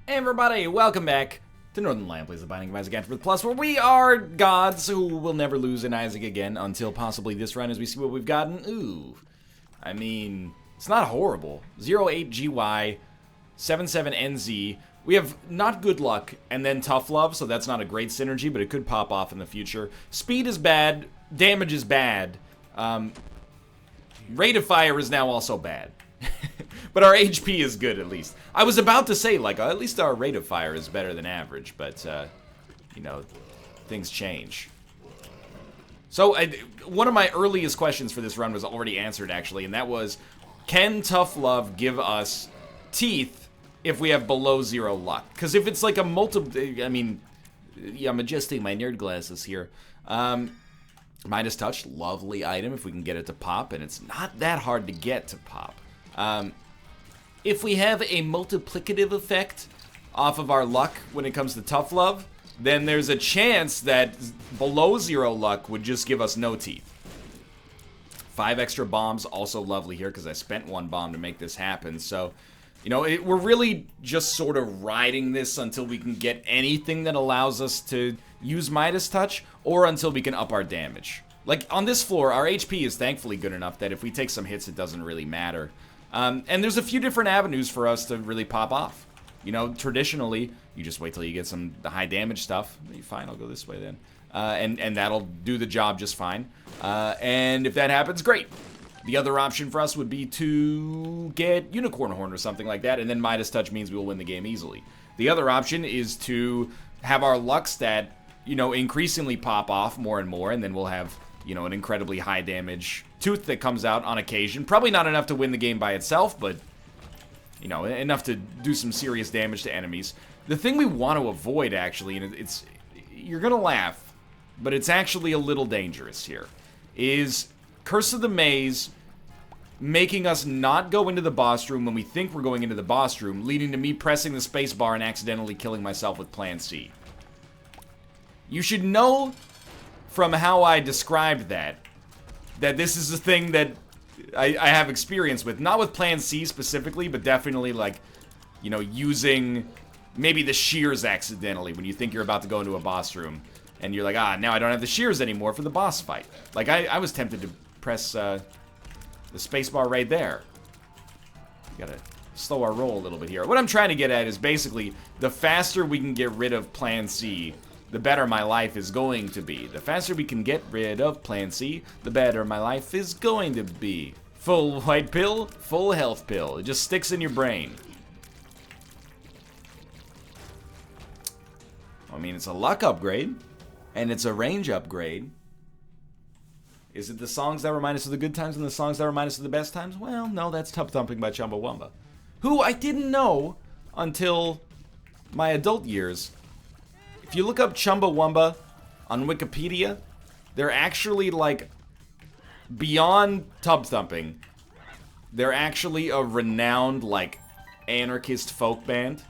Hey everybody, welcome back to Northernlion Plays the Binding of Isaac Afterbirth Plus, where we are gods who will never lose in Isaac again until possibly this run as we see what we've gotten. Ooh. I mean, it's not horrible. 08GY, 77NZ. We have not good luck and then tough love, so that's not a great synergy, but it could pop off in the future. Speed is bad, damage is bad. Rate of fire is now also bad. But our HP is good, at least. I was about to say, like, at least our rate of fire is better than average, but, you know, things change. So, one of my earliest questions for this run was already answered, actually, and that was, can tough love give us teeth if we have below 0 luck? Because if it's like a I mean, yeah, I'm adjusting my nerd glasses here. Midas Touch, lovely item if we can get it to pop, and it's not that hard to get to pop. If we have a multiplicative effect off of our luck when it comes to tough love, then there's a chance that below 0 luck would just give us no teeth. 5 extra bombs, also lovely here, because I spent 1 bomb to make this happen. So, you know, we're really just sort of riding this until we can get anything that allows us to use Midas Touch, or until we can up our damage. Like, on this floor, our HP is thankfully good enough that if we take some hits, it doesn't really matter. And there's a few different avenues for us to really pop off. You know, traditionally, you just wait till you get some high damage stuff. Fine, I'll go this way then. And that'll do the job just fine. And if that happens, great. The other option for us would be to get Unicorn Horn or something like that, and then Midas Touch means we will win the game easily. The other option is to have our luck stat, you know, increasingly pop off more and more, and then we'll have, you know, an incredibly high damage tooth that comes out on occasion. Probably not enough to win the game by itself, but, you know, enough to do some serious damage to enemies. The thing we want to avoid, actually, and it's, you're gonna laugh, but it's actually a little dangerous here, is Curse of the Maze making us not go into the boss room when we think we're going into the boss room, leading to me pressing the space bar and accidentally killing myself with Plan C. You should know from how I described that this is a thing that I have experience with. Not with Plan C specifically, but definitely, like, you know, using maybe the shears accidentally when you think you're about to go into a boss room. And you're like, now I don't have the shears anymore for the boss fight. Like, I was tempted to press the spacebar right there. Gotta slow our roll a little bit here. What I'm trying to get at is basically, the faster we can get rid of Plan C, the better my life is going to be. The faster we can get rid of Plan C, the better my life is going to be. Full white pill, full health pill. It just sticks in your brain. I mean, it's a luck upgrade, and it's a range upgrade. Is it the songs that remind us of the good times and the songs that remind us of the best times? Well, no, that's Tub Thumping by Chumbawamba, who I didn't know until my adult years. If you look up Chumbawamba on Wikipedia, they're actually, like, beyond Tub Thumping, they're actually a renowned, like, anarchist folk band.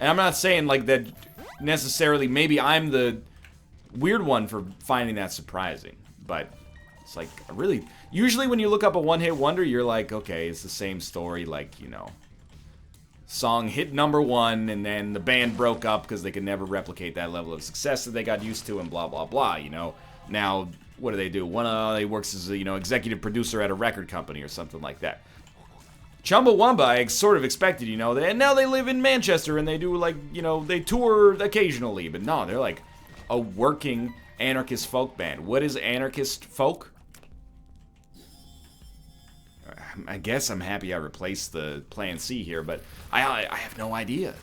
And I'm not saying, like, that necessarily, maybe I'm the weird one for finding that surprising, but it's like, really, usually when you look up a one-hit wonder, you're like, okay, it's the same story, like, you know, song hit #1, and then the band broke up because they could never replicate that level of success that they got used to, and blah, blah, blah, you know. Now, what do? He works as a, you know, executive producer at a record company or something like that. Chumbawamba, I sort of expected, you know, and now they live in Manchester, and they do, like, you know, they tour occasionally, but no, they're like a working anarchist folk band. What is anarchist folk? I guess I'm happy I replaced the Plan C here, but I have no idea.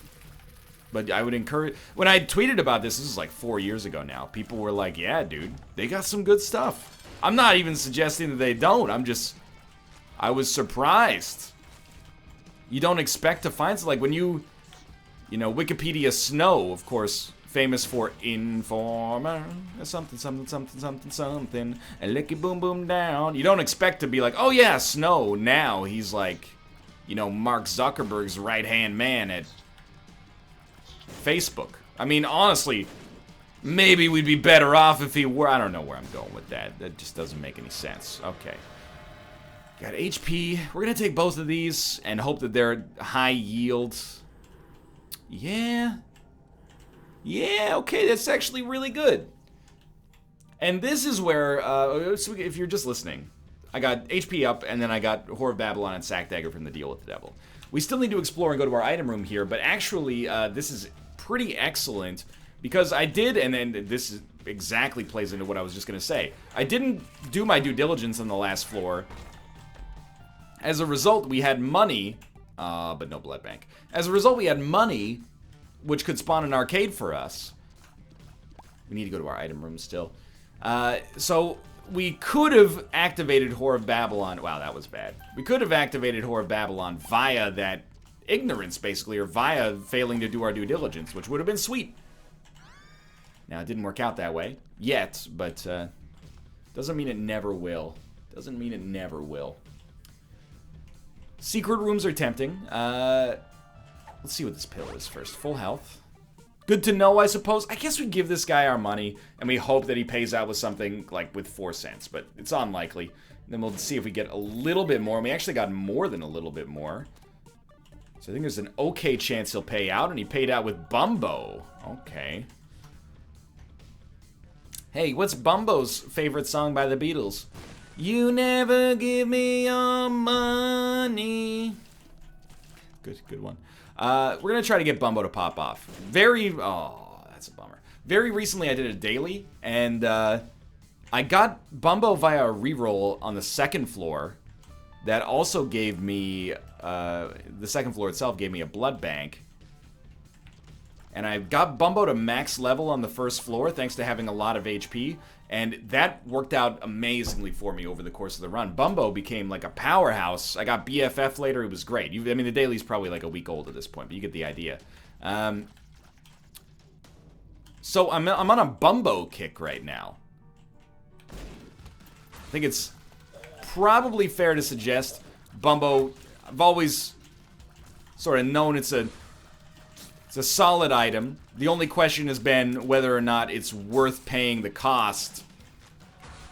But I would encourage... When I tweeted about this was like 4 years ago now, people were like, yeah, dude, they got some good stuff. I'm not even suggesting that they don't. I was surprised. You don't expect to find... Like, when you know, Wikipedia Snow, of course, famous for Informer, something, and licky boom boom down. You don't expect to be like, oh yeah, Snow, now he's like, you know, Mark Zuckerberg's right-hand man at Facebook. I mean, honestly, maybe we'd be better off if he were. I don't know where I'm going with that. That just doesn't make any sense. Okay. Got HP. We're going to take both of these and hope that they're high yield. Yeah. Yeah, okay, that's actually really good. And this is where, so if you're just listening, I got HP up, and then I got Whore of Babylon and Sack Dagger from the Deal with the Devil. We still need to explore and go to our item room here, but actually, this is pretty excellent, because I did, and then this is exactly plays into what I was just going to say. I didn't do my due diligence on the last floor. As a result, we had money, but no blood bank. As a result, we had money, which could spawn an arcade for us. We need to go to our item room still. So we could have activated Whore of Babylon. Wow, that was bad. We could have activated Whore of Babylon via that ignorance, basically, or via failing to do our due diligence, which would have been sweet. Now, it didn't work out that way yet, but doesn't mean it never will. Doesn't mean it never will. Secret rooms are tempting. Let's see what this pill is first. Full health. Good to know, I suppose. I guess we give this guy our money, and we hope that he pays out with something, like, with 4 cents, but it's unlikely. Then we'll see if we get a little bit more. And we actually got more than a little bit more. So I think there's an okay chance he'll pay out, and he paid out with Bumbo. Okay. Hey, what's Bumbo's favorite song by the Beatles? You never give me your money. Good one. We're going to try to get Bumbo to pop off. Oh, that's a bummer. Very recently I did a daily, and I got Bumbo via a reroll on the second floor. That also gave me, the second floor itself gave me a blood bank. And I got Bumbo to max level on the first floor thanks to having a lot of HP. And that worked out amazingly for me over the course of the run. Bumbo became like a powerhouse. I got BFF later. It was great. I mean, the daily's probably like a week old at this point, but you get the idea. So I'm on a Bumbo kick right now. I think it's probably fair to suggest Bumbo, I've always sort of known it's a solid item. The only question has been whether or not it's worth paying the cost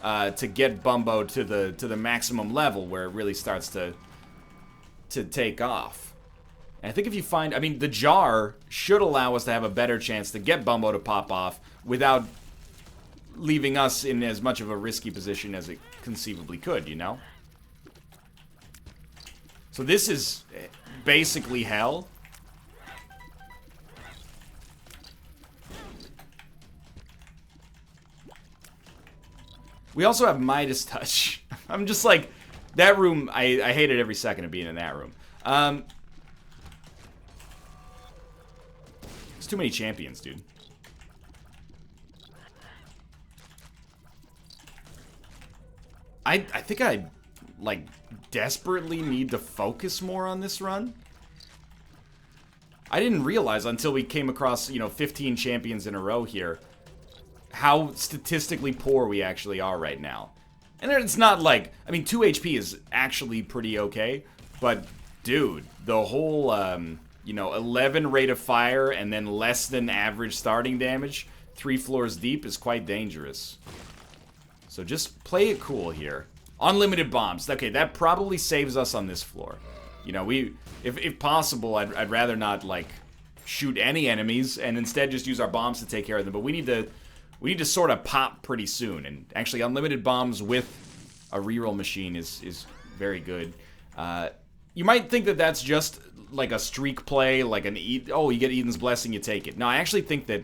to get Bumbo to the maximum level where it really starts to take off. And I think if you find, I mean, the jar should allow us to have a better chance to get Bumbo to pop off without leaving us in as much of a risky position as it conceivably could, you know? So this is basically hell. We also have Midas Touch. I'm just like, that room, I hated every second of being in that room. There's too many champions, dude. I think I, like, desperately need to focus more on this run. I didn't realize until we came across, 15 champions in a row here, how statistically poor we actually are right now. And it's not like, I mean, 2 HP is actually pretty okay, but dude, the whole, 11 rate of fire and then less than average starting damage, 3 floors deep is quite dangerous. So just play it cool here. Unlimited bombs. Okay, that probably saves us on this floor. If possible, I'd rather not, like, shoot any enemies and instead just use our bombs to take care of them, but we need to sort of pop pretty soon, and actually unlimited bombs with a reroll machine is very good. You might think that that's just like a streak play, like you get Eden's Blessing, you take it. No, I actually think that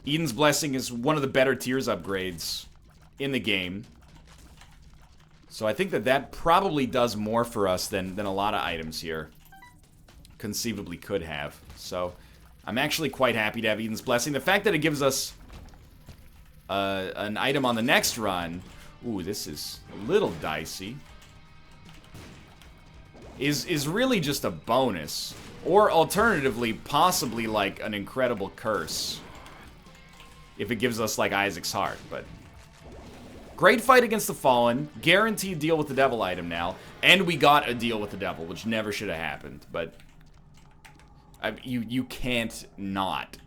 Eden's Blessing is one of the better tiers upgrades in the game. So I think that probably does more for us than a lot of items here conceivably could have. So I'm actually quite happy to have Eden's Blessing. The fact that it gives us an item on the next run, ooh, this is a little dicey, is really just a bonus. Or alternatively, possibly like an incredible curse. If it gives us like Isaac's Heart, but great fight against the Fallen, guaranteed deal with the devil item now, and we got a deal with the devil, which never should have happened, but you can't not.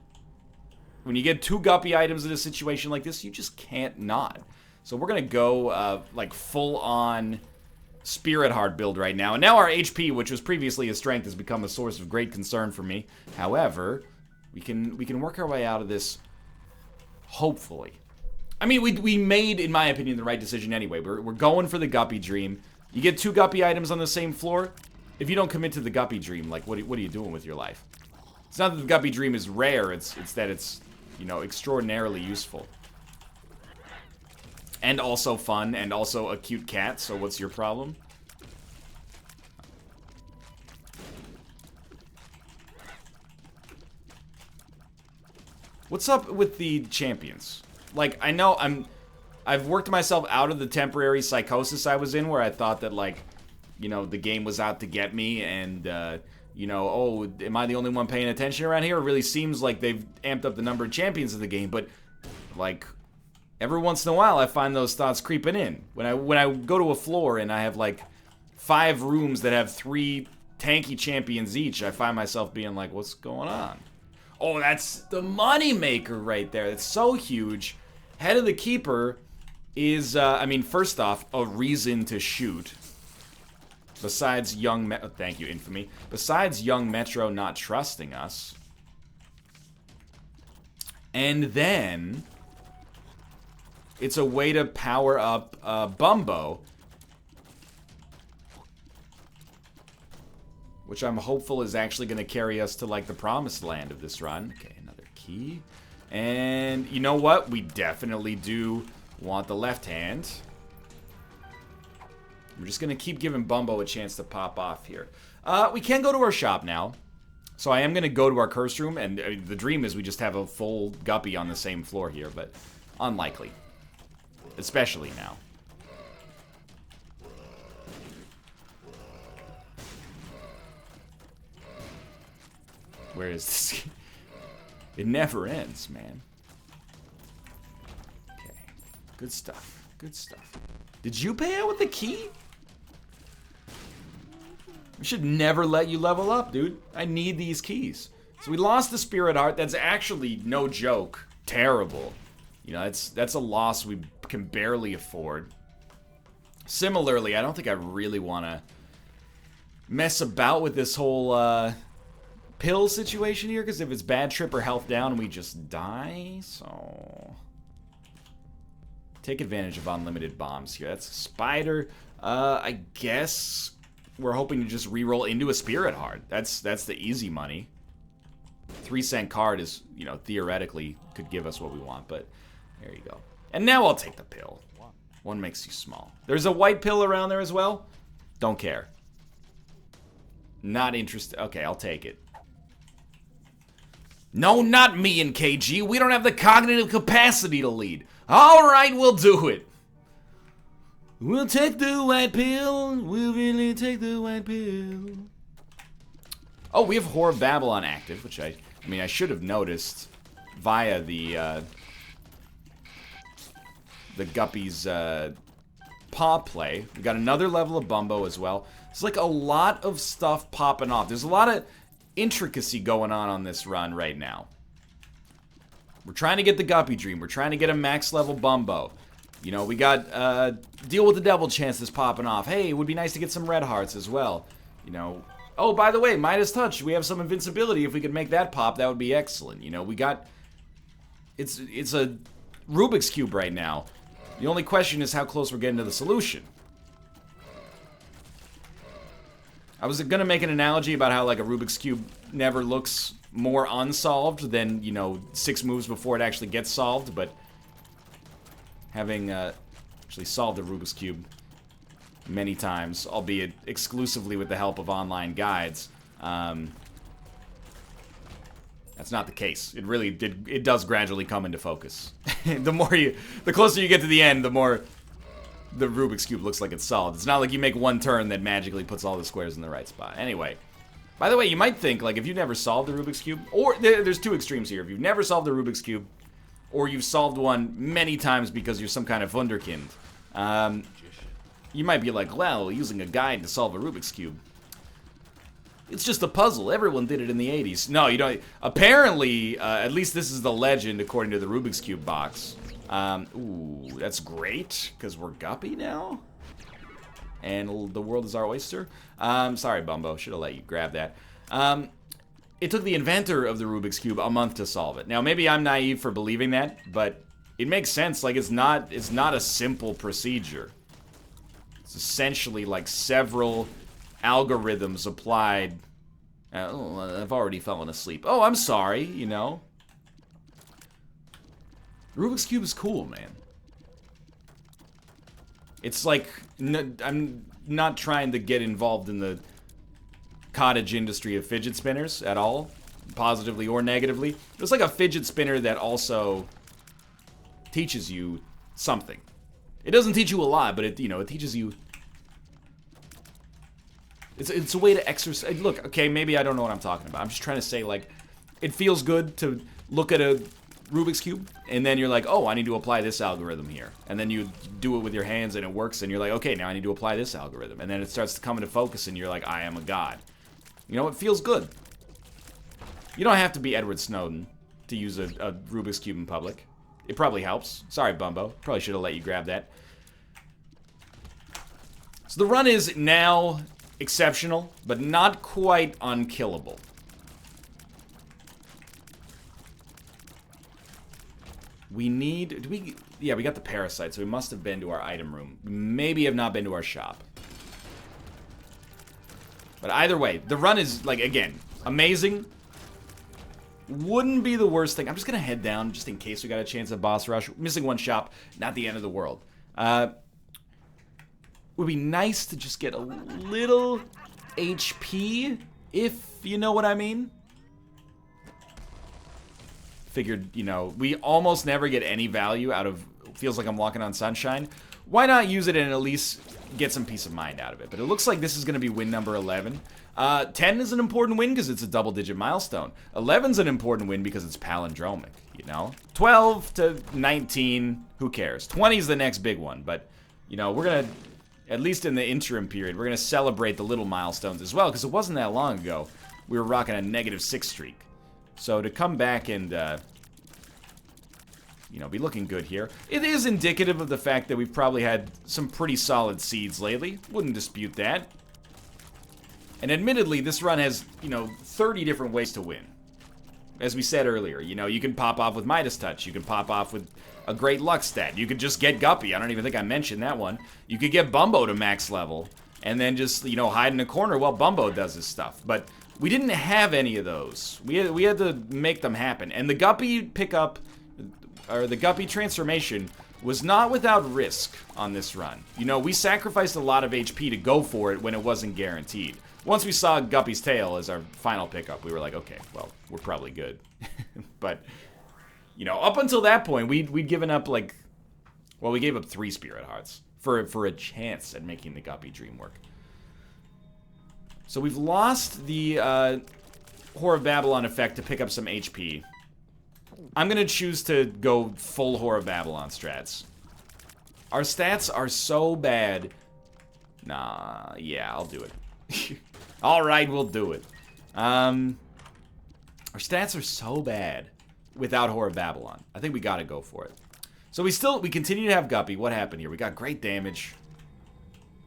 When you get 2 guppy items in a situation like this, you just can't not. So we're gonna go like full on Spirit Heart build right now. And now our HP, which was previously a strength, has become a source of great concern for me. However, we can work our way out of this, hopefully. I mean, we made, in my opinion, the right decision anyway. We're going for the Guppy Dream. You get 2 Guppy items on the same floor. If you don't commit to the Guppy Dream, like, what are you doing with your life? It's not that the Guppy Dream is rare, it's that it's, you know, extraordinarily useful. And also fun, and also a cute cat, so what's your problem? What's up with the champions? Like, I know I've worked myself out of the temporary psychosis I was in, where I thought that, like, you know, the game was out to get me, and, you know, oh, am I the only one paying attention around here? It really seems like they've amped up the number of champions of the game, but, like, every once in a while I find those thoughts creeping in. When I go to a floor and I have, like, 5 rooms that have 3 tanky champions each, I find myself being like, what's going on? Oh, that's the money maker right there. It's so huge. Head of the Keeper is, I mean, first off, a reason to shoot. Besides young thank you, Infamy. Besides young Metro not trusting us. And then it's a way to power up Bumbo, which I'm hopeful is actually going to carry us to, like, the promised land of this run. Okay, another key. And you know what? We definitely do want the left hand. We're just going to keep giving Bumbo a chance to pop off here. We can go to our shop now. So I am going to go to our curse room, and the dream is we just have a full Guppy on the same floor here, but unlikely. Especially now. Where is this? It never ends, man. Okay. Good stuff. Good stuff. Did you pay out with the key? We should never let you level up, dude. I need these keys. So we lost the Spirit Heart. That's actually, no joke, terrible. You know, that's a loss we can barely afford. Similarly, I don't think I really want to mess about with this whole pill situation here, because if it's bad trip or health down, we just die. So take advantage of unlimited bombs here. That's a spider. I guess we're hoping to just reroll into a Spirit Heart. That's the easy money. 3-cent card is, you know, theoretically could give us what we want, but there you go. And now I'll take the pill. One makes you small. There's a white pill around there as well. Don't care. Not interested. Okay, I'll take it. No, not me and KG. We don't have the cognitive capacity to lead. All right, we'll do it. We'll take the white pill. We'll really take the white pill. Oh, we have Whore of Babylon active, which I mean, I should have noticed via the Guppy's paw play. We got another level of Bumbo as well. It's like a lot of stuff popping off. There's a lot of intricacy going on this run right now. We're trying to get the Guppy Dream. We're trying to get a max level Bumbo. You know, we got Deal with the Devil chances popping off. Hey, it would be nice to get some red hearts as well. You know, oh, by the way, Midas Touch. We have some invincibility. If we could make that pop, that would be excellent. You know, we got... It's a Rubik's Cube right now. The only question is how close we're getting to the solution. I was going to make an analogy about how, like, a Rubik's Cube never looks more unsolved than, you know, 6 moves before it actually gets solved, but having actually solved a Rubik's Cube many times, albeit exclusively with the help of online guides, that's not the case. It really it does gradually come into focus. The closer you get to the end, the more the Rubik's Cube looks like it's solved. It's not like you make one turn that magically puts all the squares in the right spot. Anyway, by the way, you might think, like, if you've never solved the Rubik's Cube, or there's 2 extremes here. If you've never solved the Rubik's Cube, or you've solved one many times because you're some kind of wunderkind, you might be like, well, using a guide to solve a Rubik's Cube, it's just a puzzle. Everyone did it in the 80s. No, you don't. Apparently, at least this is the legend according to the Rubik's Cube box. Ooh, that's great, because we're Guppy now? and the world is our oyster. Sorry, Bumbo. Should have let you grab that. It took the inventor of the Rubik's Cube a month to solve it. Now, maybe I'm naive for believing that, but it makes sense. Like, it's not a simple procedure. It's essentially like several algorithms applied. Oh, I've already fallen asleep. Oh, I'm sorry, you know. Rubik's Cube is cool, man. It's like, I'm not trying to get involved in the cottage industry of fidget spinners at all, positively or negatively. It's like a fidget spinner that also teaches you something. It doesn't teach you a lot, but it teaches you. It's a way to exercise. Look, okay, maybe I don't know what I'm talking about. I'm just trying to say, like, it feels good to look at a Rubik's Cube, and then you're like, oh, I need to apply this algorithm here. And then you do it with your hands, and it works, and you're like, okay, now I need to apply this algorithm. And then it starts to come into focus, and you're like, I am a god. You know, it feels good. You don't have to be Edward Snowden to use a Rubik's Cube in public. It probably helps. Sorry, Bumbo. Probably should have let you grab that. So the run is now exceptional, but not quite unkillable. We need... Yeah, we got the parasite, so we must have been to our item room. Maybe have not been to our shop. But either way, the run is, like, again, amazing. Wouldn't be the worst thing. I'm just gonna head down just in case we got a chance at boss rush. Missing one shop, not the end of the world. Would be nice to just get a little HP, if you know what I mean. Figured, you know, we almost never get any value out of, feels like I'm walking on sunshine. Why not use it and at least get some peace of mind out of it? But it looks like this is going to be win number 11. 10 is an important win because it's a double-digit milestone. 11's an important win because it's palindromic, you know? 12 to 19, who cares? 20's the next big one, but, you know, we're going to, at least in the interim period, we're going to celebrate the little milestones as well, because it wasn't that long ago we were rocking a -6 streak. So to come back and, you know, be looking good here. It is indicative of the fact that we've probably had some pretty solid seeds lately. Wouldn't dispute that. And admittedly, this run has, you know, 30 different ways to win. As we said earlier, you know, you can pop off with Midas Touch. You can pop off with a great luck stat. You could just get Guppy. I don't even think I mentioned that one. You could get Bumbo to max level and then just, you know, hide in a corner while Bumbo does his stuff. But we didn't have any of those. We had to make them happen. And the Guppy pickup, or the Guppy transformation, was not without risk on this run. You know, we sacrificed a lot of HP to go for it when it wasn't guaranteed. Once we saw Guppy's tail as our final pickup, we were like, okay, well, we're probably good. But, you know, up until that point, we'd given up, like, well, we gave up 3 Spirit Hearts for a chance at making the Guppy dream work. So we've lost the Whore of Babylon effect to pick up some HP. I'm going to choose to go full Whore of Babylon strats. Our stats are so bad. Nah, yeah, I'll do it. Alright, we'll do it. Our stats are so bad without Whore of Babylon. I think we gotta go for it. So we continue to have Guppy. What happened here? We got great damage.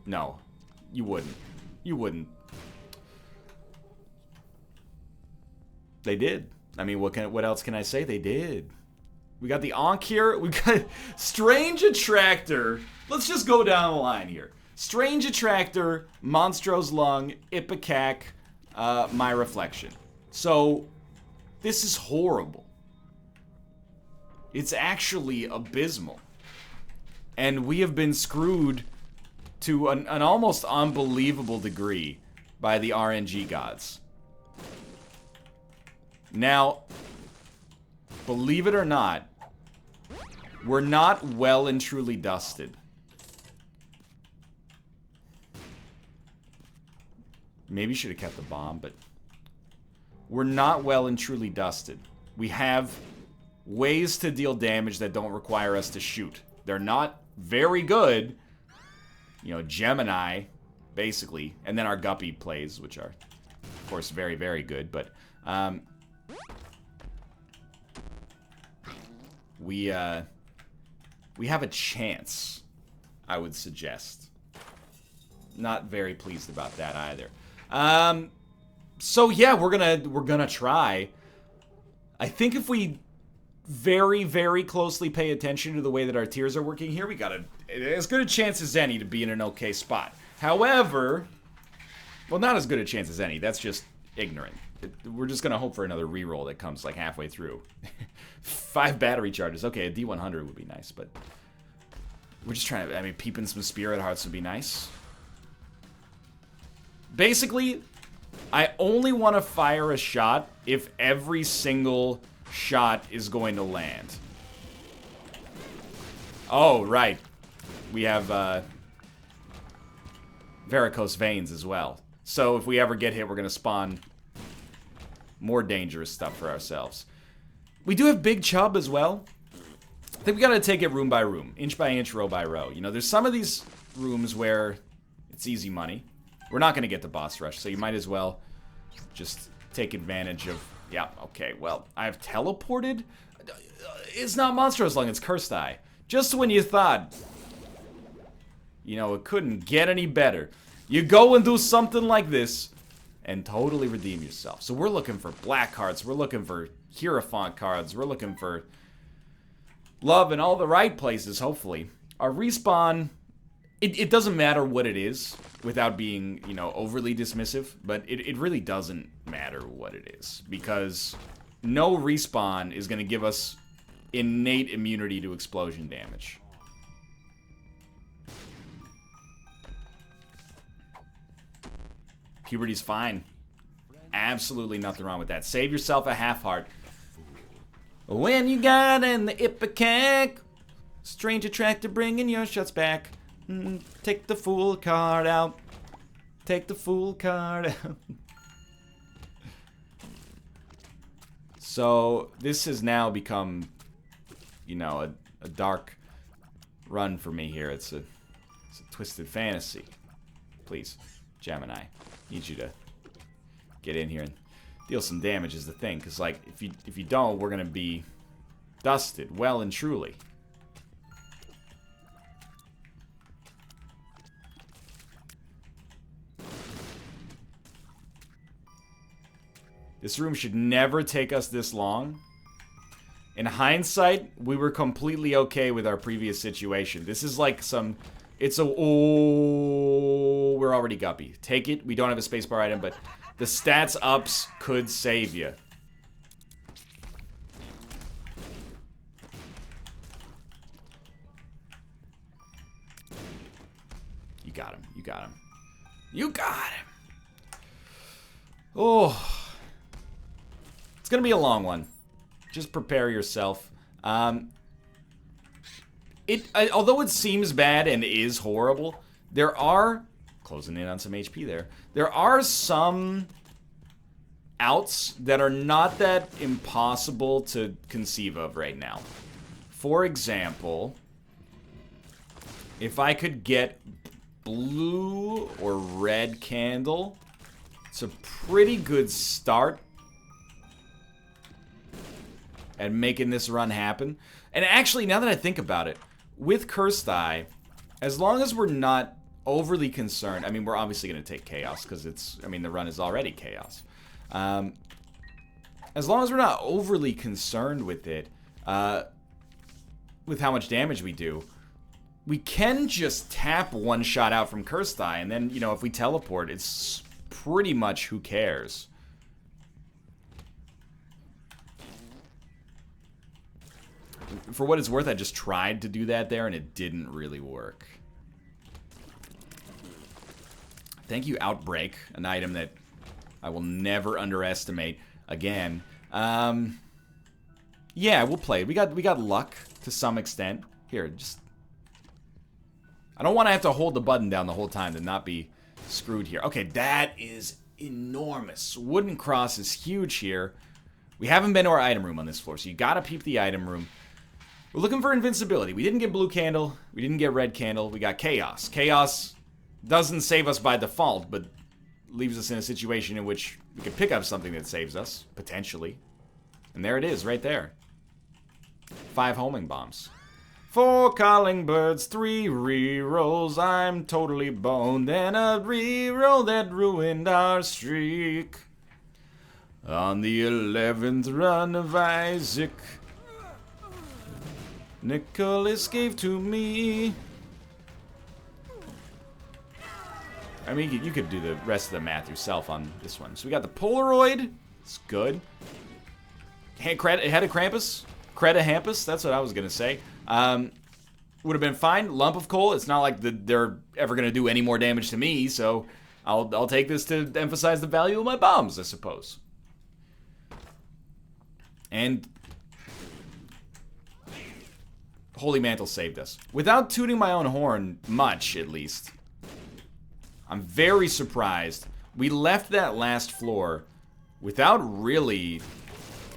No, you wouldn't. You wouldn't. They did. I mean, what else can I say? They did. We got the Ankh here. We got Strange Attractor. Let's just go down the line here. Strange Attractor, Monstro's Lung, Ipecac, My Reflection. So, this is horrible. It's actually abysmal. And we have been screwed to an almost unbelievable degree by the RNG gods. Now, believe it or not, we're not well and truly dusted. Maybe should have kept the bomb, but we're not well and truly dusted. We have ways to deal damage that don't require us to shoot. They're not very good. You know, Gemini, basically, and then our Guppy plays, which are, of course, very, very good, but we have a chance, I would suggest. Not very pleased about that either. So yeah, we're gonna try. I think if we very, very closely pay attention to the way that our tiers are working here, we got as good a chance as any to be in an okay spot. However, well, not as good a chance as any. That's just ignorant. We're just gonna hope for another reroll that comes like halfway through. 5 battery charges. Okay, a D100 would be nice, but we're just trying to. I mean, peeping some spirit hearts would be nice. Basically, I only want to fire a shot if every single shot is going to land. Oh, right. We have varicose veins as well. So if we ever get hit, we're going to spawn more dangerous stuff for ourselves. We do have Big Chub as well. I think we got to take it room by room, inch by inch, row by row. You know, there's some of these rooms where it's easy money. We're not going to get the boss rush, so you might as well just take advantage of... Yeah, okay, well, I've teleported? It's not Monster as long as it's Cursed Eye. Just when you thought, you know, it couldn't get any better. You go and do something like this and totally redeem yourself. So we're looking for black cards, we're looking for Hierophant cards, we're looking for love in all the right places, hopefully. Our respawn, it doesn't matter what it is without being, you know, overly dismissive, but it really doesn't matter what it is, because no respawn is going to give us innate immunity to explosion damage. Puberty's fine. Absolutely nothing wrong with that. Save yourself a half heart. When you got in the ipecac, strange attractor bringing your shots back. Take the fool card out. Take the fool card out. So this has now become, you know, a dark run for me here. It's a twisted fantasy. Please, Gemini, need you to get in here and deal some damage is the thing. Because, like, if you don't, we're going to be dusted well and truly. This room should never take us this long. In hindsight, we were completely okay with our previous situation. This is like some... It's a... Oh, we're already guppy. Take it. We don't have a spacebar item, but the stats ups could save you. You got him. You got him. You got him. Oh... It's gonna be a long one. Just prepare yourself. Although it seems bad and is horrible, there are, closing in on some HP there, there are some outs that are not that impossible to conceive of right now. For example, if I could get blue or red candle, it's a pretty good start and making this run happen. And actually, now that I think about it, with Cursed Eye, as long as we're not overly concerned, I mean, we're obviously going to take Chaos, because it's, I mean, the run is already Chaos. As long as we're not overly concerned with it, with how much damage we do, we can just tap one shot out from Cursed Eye, and then, you know, if we teleport, it's pretty much who cares. For what it's worth, I just tried to do that there, and it didn't really work. Thank you, Outbreak, an item that I will never underestimate again. Yeah, we'll play. We got luck to some extent. Here, just... I don't want to have to hold the button down the whole time to not be screwed here. Okay, that is enormous. Wooden Cross is huge here. We haven't been to our item room on this floor, so you gotta peep the item room. We're looking for invincibility. We didn't get blue candle. We didn't get red candle. We got chaos. Chaos doesn't save us by default, but leaves us in a situation in which we could pick up something that saves us, potentially. And there it is, right there. 5 homing bombs. 4 calling birds, 3 rerolls. I'm totally boned, and a reroll that ruined our streak. On the 11th run of Isaac, Nicholas gave to me. I mean, you could do the rest of the math yourself on this one. So we got the Polaroid. It's good. Head of Krampus. Creta Hampus. That's what I was going to say. Would have been fine. Lump of coal. It's not like they're ever going to do any more damage to me, so I'll take this to emphasize the value of my bombs, I suppose. And Holy Mantle saved us. Without tooting my own horn much, at least, I'm very surprised we left that last floor without really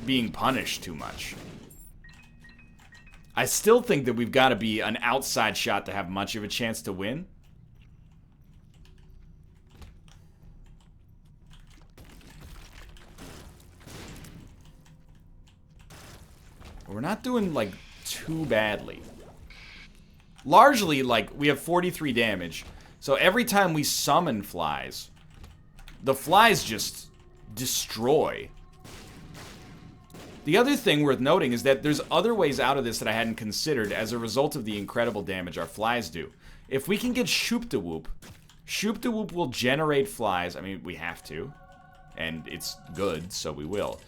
being punished too much. I still think that we've got to be an outside shot to have much of a chance to win. We're not doing, like, too badly. Largely, like, we have 43 damage. So every time we summon flies, the flies just destroy. The other thing worth noting is that there's other ways out of this that I hadn't considered as a result of the incredible damage our flies do. If we can get Shoop-da-Whoop, Shoop-da-Whoop will generate flies. I mean, we have to. And it's good, so we will.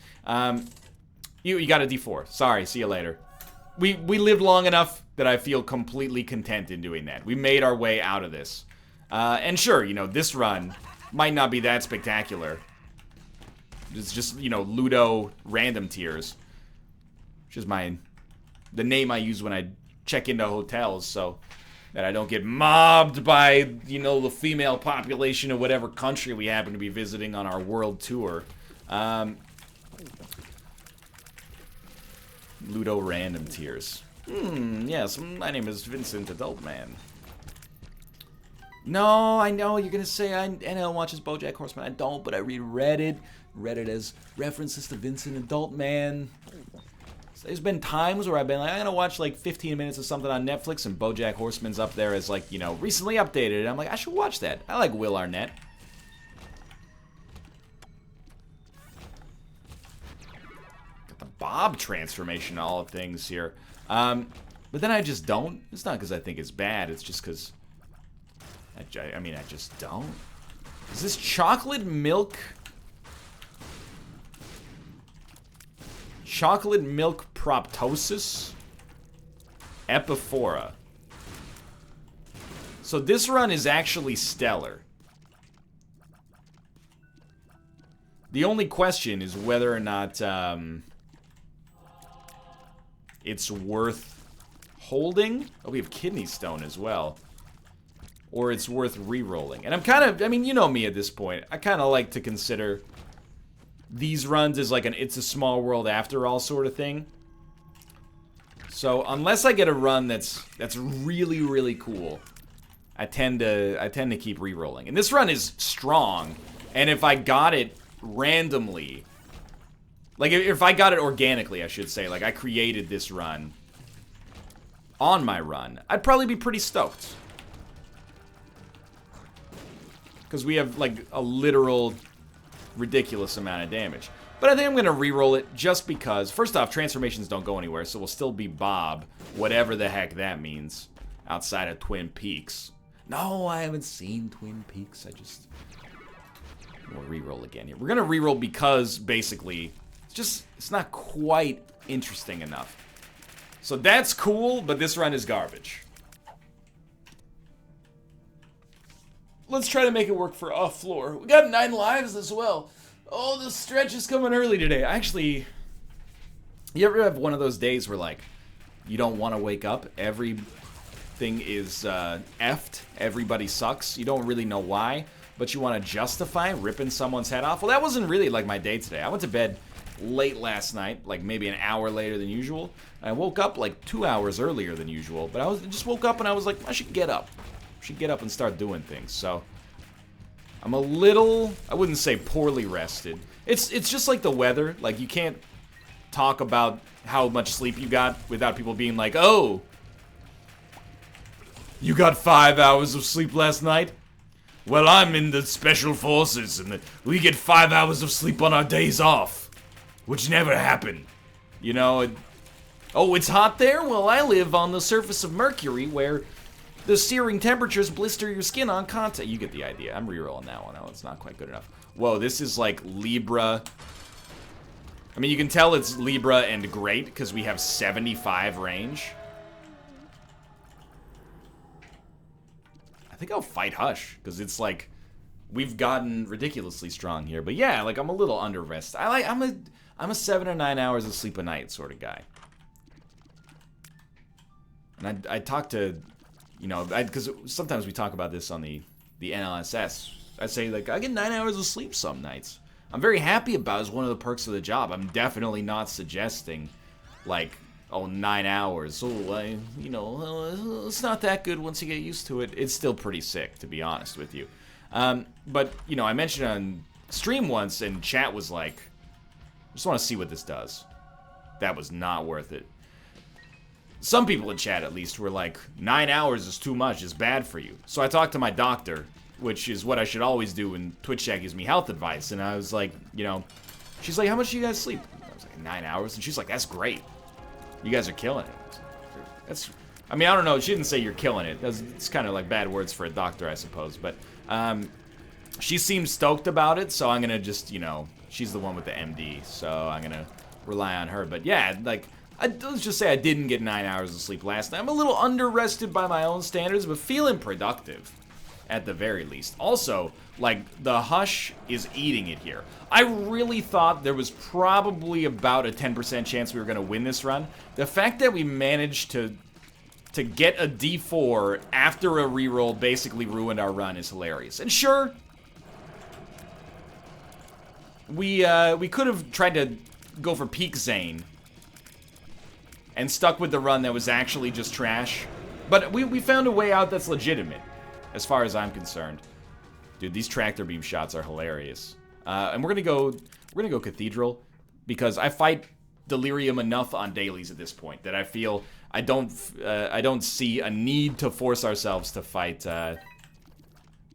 You got a D4. Sorry, see you later. We lived long enough that I feel completely content in doing that. We made our way out of this. And sure, you know, this run might not be that spectacular. It's just, you know, Ludo random tiers. Which is the name I use when I check into hotels, so that I don't get mobbed by, you know, the female population of whatever country we happen to be visiting on our world tour. Ludo random tiers. Yes, my name is Vincent Adult Man. No, I know you're gonna say NL watches BoJack Horseman. I don't, but I read Reddit. Reddit as references to Vincent Adult Man. So there's been times where I've been like, I'm gonna watch like 15 minutes of something on Netflix, and BoJack Horseman's up there as like, you know, recently updated. And I'm like, I should watch that. I like Will Arnett. Got the Bob transformation, all of things here. But then I just don't. It's not because I think it's bad. It's just because I mean, I just don't. Is this chocolate milk? Chocolate milk proptosis? Epiphora. So this run is actually stellar. The only question is whether or not it's worth holding. Oh, we have kidney stone as well. Or it's worth re-rolling. And I'm kind of, I mean, you know me at this point. I kind of like to consider these runs as like an it's a small world after all sort of thing. So unless I get a run that's really, really cool, I tend to keep re-rolling. And this run is strong. And if I got it randomly, like if I got it organically, I should say, like I created this run on my run, I'd probably be pretty stoked. Because we have, like, a literal ridiculous amount of damage. But I think I'm going to re-roll it just because, first off, transformations don't go anywhere, so we'll still be Bob, whatever the heck that means, outside of Twin Peaks. No, I haven't seen Twin Peaks. We'll re-roll again here. We're going to re-roll because, basically, it's not quite interesting enough. So that's cool, but this run is garbage. Let's try to make it work for off floor. We got 9 lives as well. Oh, the stretch is coming early today. Actually, you ever have one of those days where, like, you don't want to wake up? Everything is effed. Everybody sucks. You don't really know why, but you want to justify ripping someone's head off. Well, that wasn't really, like, my day today. I went to bed late last night, like maybe an hour later than usual. I woke up, like, 2 hours earlier than usual, but I just woke up and I was like, I should get up. Should get up and start doing things. So I'm a little, I wouldn't say poorly rested. It's just like the weather. Like, you can't talk about how much sleep you got without people being like, oh, You got 5 hours of sleep last night? Well, I'm in the special forces, and we get 5 hours of sleep on our days off. Which never happen. You know, oh, it's hot there? Well, I live on the surface of Mercury, where the searing temperatures blister your skin on contact. You get the idea. I'm rerolling that one. Oh, it's not quite good enough. Whoa, this is like Libra. I mean, you can tell it's Libra and great, because we have 75 range. I think I'll fight Hush, because it's like, we've gotten ridiculously strong here. But yeah, like, I'm a little under-rested. I'm a 7 or 9 hours of sleep a night sort of guy. And I talk to, you know, because sometimes we talk about this on the NLSS. I say, like, I get 9 hours of sleep some nights. I'm very happy about it as one of the perks of the job. I'm definitely not suggesting, like, oh, 9 hours. Oh, you know, it's not that good once you get used to it. It's still pretty sick, to be honest with you. But, you know, I mentioned on stream once, and chat was like, I just want to see what this does. That was not worth it. Some people in chat, at least, were like, 9 hours is too much, it's bad for you. So I talked to my doctor, which is what I should always do when Twitch chat gives me health advice. And I was like, you know, she's like, how much do you guys sleep? I was like, 9 hours? And she's like, that's great. You guys are killing it. That's, I mean, I don't know. She didn't say you're killing it. It's kind of like bad words for a doctor, I suppose. But she seems stoked about it, so I'm going to just, you know, she's the one with the MD, so I'm going to rely on her. But yeah, like, let's just say I didn't get 9 hours of sleep last night. I'm a little under-rested by my own standards, but feeling productive at the very least. Also, like, the Hush is eating it here. I really thought there was probably about a 10% chance we were going to win this run. The fact that we managed to get a D4 after a reroll basically ruined our run is hilarious. And sure, we could have tried to go for peak Zane and stuck with the run that was actually just trash. But we found a way out that's legitimate, as far as I'm concerned. Dude, these tractor beam shots are hilarious. And we're gonna go Cathedral, because I fight Delirium enough on dailies at this point that I feel I don't see a need to force ourselves to fight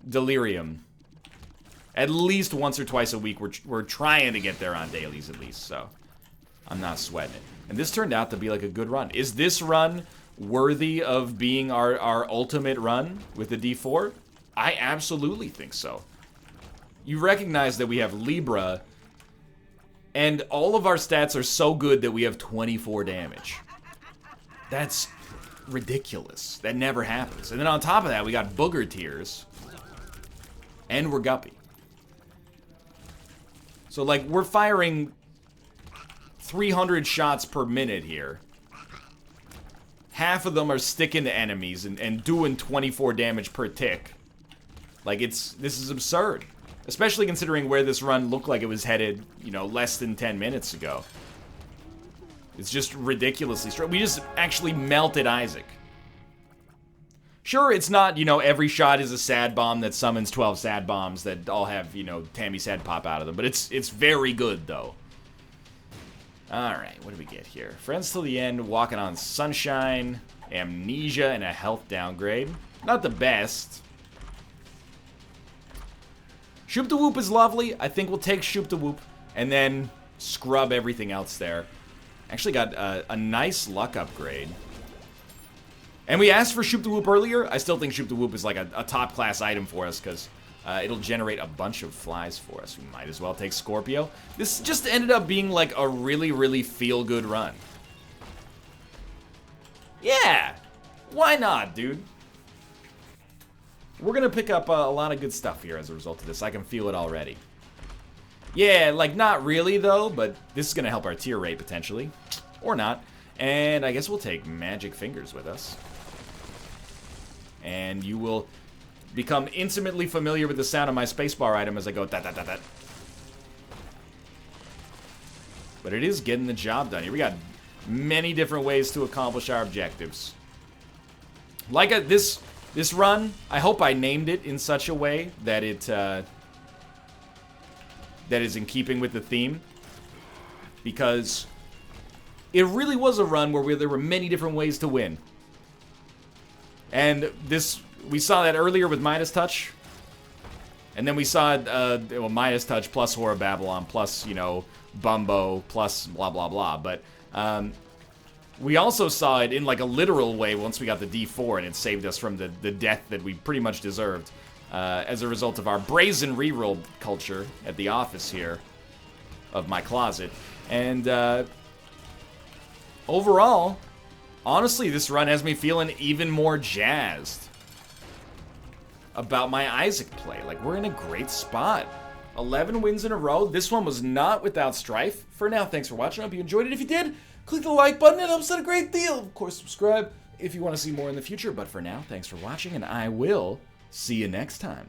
Delirium. At least once or twice a week, we're trying to get there on dailies at least, so I'm not sweating it. And this turned out to be like a good run. Is this run worthy of being our ultimate run with the D4? I absolutely think so. You recognize that we have Libra, and all of our stats are so good that we have 24 damage. That's ridiculous. That never happens. And then on top of that, we got Booger Tears, and we're Guppy. So, like, we're firing 300 shots per minute here. Half of them are sticking to enemies and doing 24 damage per tick. Like, this is absurd. Especially considering where this run looked like it was headed, you know, less than 10 minutes ago. It's just ridiculously strong. We just actually melted Isaac. Sure, it's not, you know, every shot is a sad bomb that summons 12 sad bombs that all have, you know, Tammy's head pop out of them. But it's very good, though. Alright, what do we get here? Friends till the end, walking on sunshine, amnesia, and a health downgrade. Not the best. Shoop da Whoop is lovely. I think we'll take Shoop da Whoop and then scrub everything else there. Actually got a nice luck upgrade. And we asked for Shoop da Whoop earlier. I still think Shoop da Whoop is like a top class item for us because it'll generate a bunch of flies for us. We might as well take Scorpio. This just ended up being like a really, really feel-good run. Yeah! Why not, dude? We're gonna pick up a lot of good stuff here as a result of this. I can feel it already. Yeah, like, not really, though, but this is gonna help our tier rate, potentially. Or not. And I guess we'll take Magic Fingers with us. And you will become intimately familiar with the sound of my spacebar item as I go da-da-da-da. But it is getting the job done here. We got many different ways to accomplish our objectives. Like this run, I hope I named it in such a way that it that is in keeping with the theme, because it really was a run where there were many different ways to win. And we saw that earlier with Midas Touch. And then we saw Midas Touch plus Horror Babylon plus, Bumbo plus blah, blah, blah. But we also saw it in like a literal way once we got the D4 and it saved us from the death that we pretty much deserved as a result of our brazen reroll culture at the office here of my closet. And overall, honestly, this run has me feeling even more jazzed about my Isaac play. Like, we're in a great spot. 11 wins in a row. This one was not without strife. For now, thanks for watching. I hope you enjoyed it. If you did, click the like button. It helps out a great deal. Of course, subscribe if you want to see more in the future. But for now, thanks for watching, and I will see you next time.